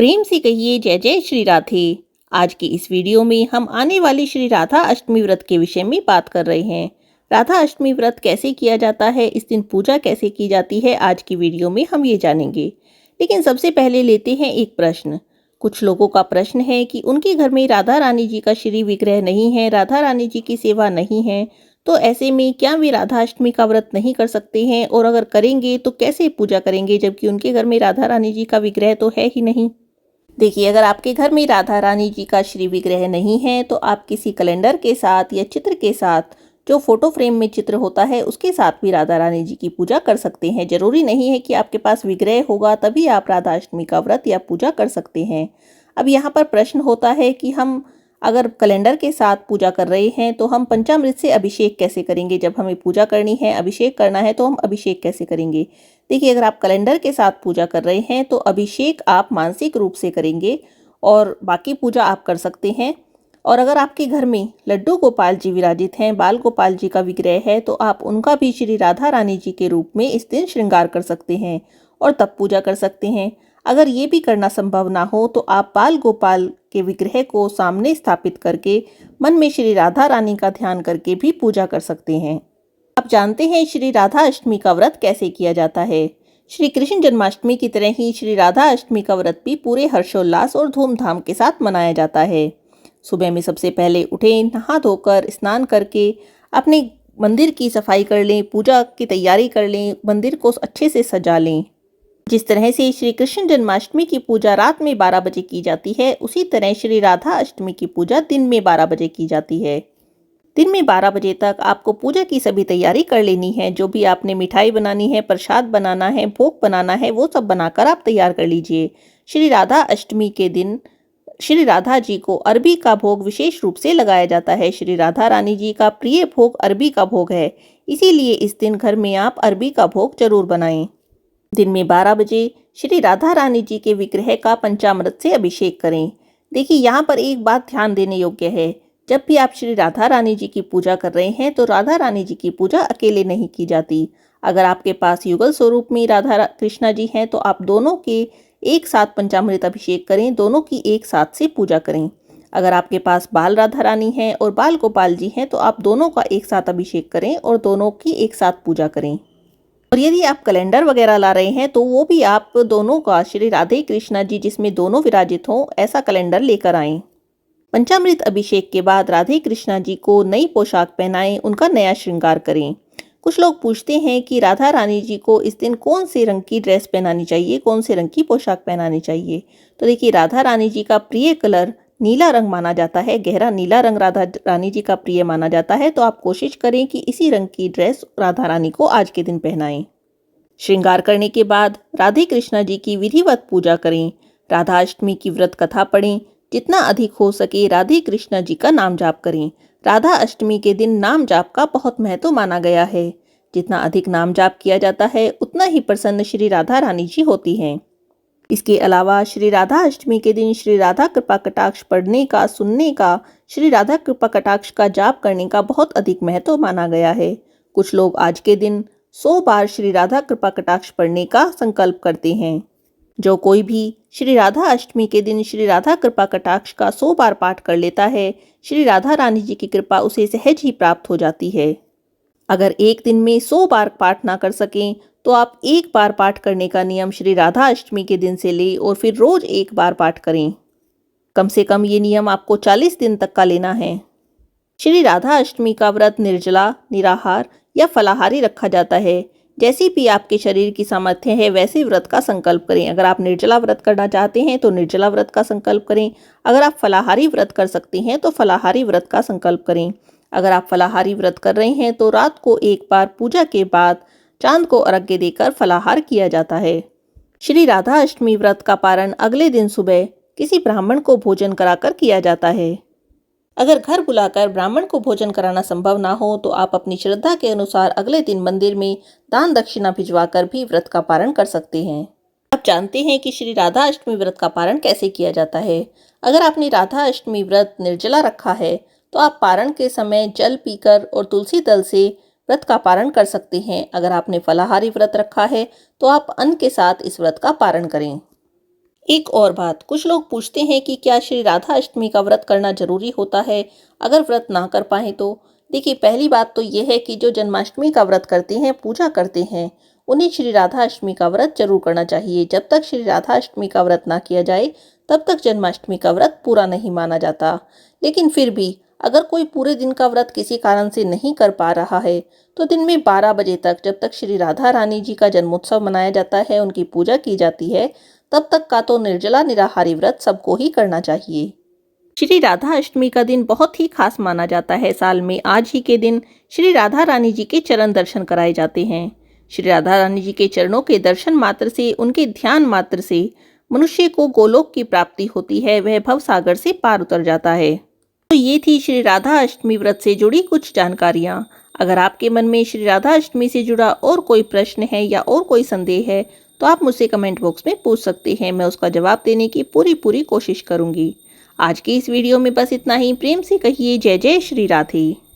प्रेम से कहिए जय जय श्री राधे। आज की इस वीडियो में हम आने वाली श्री राधा अष्टमी व्रत के विषय में बात कर रहे हैं। राधा अष्टमी व्रत कैसे किया जाता है, इस दिन पूजा कैसे की जाती है, आज की वीडियो में हम ये जानेंगे। लेकिन सबसे पहले लेते हैं एक प्रश्न। कुछ लोगों का प्रश्न है कि उनके घर में राधा रानी जी का श्री विग्रह नहीं है, राधा रानी जी की सेवा नहीं है, तो ऐसे में क्या वे राधा अष्टमी का व्रत नहीं कर सकते हैं, और अगर करेंगे तो कैसे पूजा करेंगे जबकि उनके घर में राधा रानी जी का विग्रह तो है ही नहीं। देखिए, अगर आपके घर में राधा रानी जी का श्री विग्रह नहीं है तो आप किसी कैलेंडर के साथ या चित्र के साथ, जो फोटो फ्रेम में चित्र होता है उसके साथ भी राधा रानी जी की पूजा कर सकते हैं। जरूरी नहीं है कि आपके पास विग्रह होगा तभी आप राधा अष्टमी का व्रत या पूजा कर सकते हैं। अब यहाँ पर प्रश्न होता है कि हम अगर कैलेंडर के साथ पूजा कर रहे हैं तो हम पंचामृत से अभिषेक कैसे करेंगे। जब हमें पूजा करनी है, अभिषेक करना है, तो हम अभिषेक कैसे करेंगे। देखिए, अगर आप कैलेंडर के साथ पूजा कर रहे हैं तो अभिषेक आप मानसिक रूप से करेंगे और बाकी पूजा आप कर सकते हैं। और अगर आपके घर में लड्डू गोपाल जी विराजित हैं, बाल गोपाल जी का विग्रह है, तो आप उनका भी श्री राधा रानी जी के रूप में इस दिन श्रृंगार कर सकते हैं और तब पूजा कर सकते हैं। अगर ये भी करना संभव ना हो तो आप बाल गोपाल के विग्रह को सामने स्थापित करके मन में श्री राधा रानी का ध्यान करके भी पूजा कर सकते हैं। आप जानते हैं श्री राधा अष्टमी का व्रत कैसे किया जाता है। श्री कृष्ण जन्माष्टमी की तरह ही श्री राधा अष्टमी का व्रत भी पूरे हर्षोल्लास और धूमधाम के साथ मनाया जाता है। सुबह में सबसे पहले उठें, नहा धोकर स्नान करके अपने मंदिर की सफाई कर लें, पूजा की तैयारी कर लें, मंदिर को अच्छे से सजा लें। जिस तरह से श्री कृष्ण जन्माष्टमी की पूजा रात में 12 बजे की जाती है, उसी तरह श्री राधा अष्टमी की पूजा दिन में 12 बजे की जाती है। दिन में 12 बजे तक आपको पूजा की सभी तैयारी कर लेनी है। जो भी आपने मिठाई बनानी है, प्रसाद बनाना है, भोग बनाना है, वो सब बनाकर आप तैयार कर लीजिए। श्री राधा अष्टमी के दिन श्री राधा जी को अरबी का भोग विशेष रूप से लगाया जाता है। श्री राधा रानी जी का प्रिय भोग अरबी का भोग है, इसीलिए इस दिन घर में आप अरबी का भोग जरूर बनाएं। दिन में 12 बजे श्री राधा रानी जी के विग्रह का पंचामृत से अभिषेक करें। देखिए, यहाँ पर एक बात ध्यान देने योग्य है। जब भी आप श्री राधा रानी जी की पूजा कर रहे हैं तो राधा रानी जी की पूजा अकेले नहीं की जाती। अगर आपके पास युगल स्वरूप में राधा कृष्णा जी हैं तो आप दोनों के एक साथ पंचामृत अभिषेक करें, दोनों की एक साथ से पूजा करें। अगर आपके पास बाल राधा रानी हैं और बाल गोपाल जी हैं तो आप दोनों का एक साथ अभिषेक करें और दोनों की एक साथ पूजा करें। और यदि आप कैलेंडर वगैरह ला रहे हैं तो वो भी आप दोनों का, श्री राधे कृष्णा जी जिसमें दोनों विराजित हों, ऐसा कैलेंडर लेकर आएं। पंचामृत अभिषेक के बाद राधे कृष्णा जी को नई पोशाक पहनाएं, उनका नया श्रृंगार करें। कुछ लोग पूछते हैं कि राधा रानी जी को इस दिन कौन से रंग की ड्रेस पहनानी चाहिए, कौन से रंग की पोशाक पहनानी चाहिए। तो देखिए, राधा रानी जी का प्रिय कलर नीला रंग माना जाता है, गहरा नीला रंग राधा रानी जी का प्रिय माना जाता है। तो आप कोशिश करें कि इसी रंग की ड्रेस राधा रानी को आज के दिन पहनाएं। श्रृंगार करने के बाद राधे कृष्णा जी की विधिवत पूजा करें। राधा अष्टमी की व्रत कथा पढ़ें। जितना अधिक हो सके राधे कृष्णा जी का नाम जाप करें। राधा अष्टमी के दिन नाम जाप का बहुत महत्व माना गया है। जितना अधिक नाम जाप किया जाता है उतना ही प्रसन्न श्री राधा रानी जी होती हैं। इसके अलावा श्री राधा अष्टमी के दिन श्री राधा कृपा कटाक्ष पढ़ने का, सुनने का, श्री राधा कृपा कटाक्ष का जाप करने का बहुत अधिक महत्व माना गया है। कुछ लोग आज के दिन 100 बार श्री राधा कृपा कटाक्ष पढ़ने का संकल्प करते हैं। जो कोई भी श्री राधा अष्टमी के दिन श्री राधा कृपा कटाक्ष का 100 बार पाठ कर लेता है, श्री राधा रानी जी की कृपा उसे सहज ही प्राप्त हो जाती है। अगर एक दिन में 100 बार पाठ ना कर सकें तो आप एक बार पाठ करने का नियम श्री राधा अष्टमी के दिन से लें और फिर रोज एक बार पाठ करें। कम से कम ये नियम आपको 40 दिन तक का लेना है। श्री राधा अष्टमी का व्रत निर्जला, निराहार या फलाहारी रखा जाता है। जैसी भी आपके शरीर की सामर्थ्य है वैसे व्रत का संकल्प करें। अगर आप निर्जला व्रत करना चाहते हैं तो निर्जला व्रत का संकल्प करें। अगर आप फलाहारी व्रत कर सकते हैं तो फलाहारी व्रत का संकल्प करें। अगर आप फलाहारी व्रत कर रहे हैं तो रात को एक बार पूजा के बाद चांद को अर्घ्य देकर फलाहार किया जाता है। श्री राधा अष्टमी व्रत का पारण अगले दिन सुबह किसी ब्राह्मण को भोजन कराकर किया जाता है। अगर घर बुलाकर ब्राह्मण को भोजन कराना संभव ना हो तो आप अपनी श्रद्धा के अनुसार अगले दिन मंदिर में दान दक्षिणा भिजवाकर भी व्रत का पारण कर सकते हैं। आप जानते हैं कि श्री राधा अष्टमी व्रत का पारण कैसे किया जाता है। अगर आपने राधा अष्टमी व्रत निर्जला रखा है तो आप पारण के समय जल पीकर और तुलसी दल से व्रत का पारण कर सकते हैं। अगर आपने फलाहारी व्रत रखा है तो आप अन्न के साथ इस व्रत का पारण करें। एक और बात, कुछ लोग पूछते हैं कि क्या श्री राधा अष्टमी का व्रत करना जरूरी होता है अगर व्रत ना कर पाए तो। देखिए, पहली बात तो ये है कि जो जन्माष्टमी का व्रत करते हैं, पूजा करते हैं, उन्हें श्री राधा अष्टमी का व्रत जरूर करना चाहिए। जब तक श्री राधा अष्टमी का व्रत ना किया जाए तब तक जन्माष्टमी का व्रत पूरा नहीं माना जाता। लेकिन फिर भी अगर कोई पूरे दिन का व्रत किसी कारण से नहीं कर पा रहा है तो दिन में 12 बजे तक, जब तक श्री राधा रानी जी का जन्मोत्सव मनाया जाता है, उनकी पूजा की जाती है, तब तक का तो निर्जला निराहारी व्रत सबको ही करना चाहिए। श्री राधा अष्टमी का दिन बहुत ही खास माना जाता है। साल में आज ही के दिन श्री राधा रानी जी के चरण दर्शन कराए जाते हैं। श्री राधा रानी जी के चरणों के दर्शन मात्र से, उनके ध्यान मात्र से मनुष्य को गोलोक की प्राप्ति होती है, वह भव सागर से पार उतर जाता है। तो ये थी श्री राधा अष्टमी व्रत से जुड़ी कुछ जानकारियाँ। अगर आपके मन में श्री राधा अष्टमी से जुड़ा और कोई प्रश्न है या और कोई संदेह है तो आप मुझसे कमेंट बॉक्स में पूछ सकते हैं। मैं उसका जवाब देने की पूरी कोशिश करूंगी। आज की इस वीडियो में बस इतना ही। प्रेम से कहिए जय जय श्री राधे।